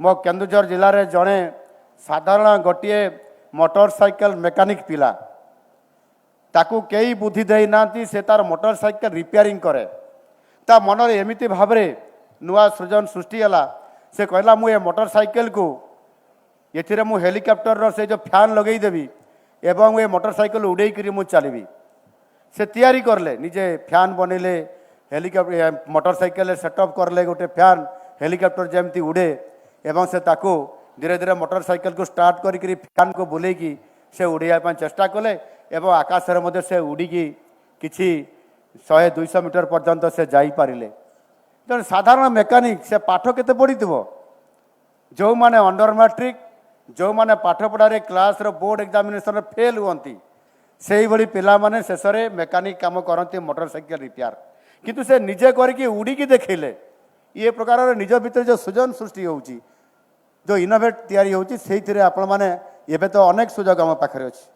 मो केन्दुझर जिले में जड़े साधारण गोटे मोटरसाइकेल मेकानिक पिला ताकू कई बुद्धि देना से तार मोटरसाइकेल रिपेयरिंग करे ता मन एमती भाव नुआ सृजन सृष्टि है से कहला मु मोटरसाइकेल को ये मु हेलिकॉप्टर से जो फैन लगेदेवी एवं ये मोटरसाइकेल उड़े मु चलि से तैयारी करले निजे फैन बनइले हेलिकॉप्टर मोटरसाइकेल सेटअप करले गोटे फैन हेलिकॉप्टर जमती उड़े एवं से ताकू धीरे धीरे मोटरसाइकेल को स्टार्ट करी फैन को बुलेकी से उड़ाई चेष्टा कले एवं आकाश में से उड़ीकी किसी 100-200 मीटर पर्यंत से जाई पारिले। तेणु साधारण मेकानिक से पाठ केते पढ़ी जो माने अंडर मैट्रिक जो माने पाठ पढ़ारे क्लास बोर्ड एग्जामिनेशन फेल हुअंती से ही पिला माने शेष में मेकानिक काम करती मोटरसाइकेल रिपेयर किंतु से निजे करके उड़ीकी देखले ये प्रकार निज भीतर जो सृजन सृष्टि होची जो इनोवेट तैयारी होची से आपण माने एबे तो अनेक सुजोग आम पाखरे अछि।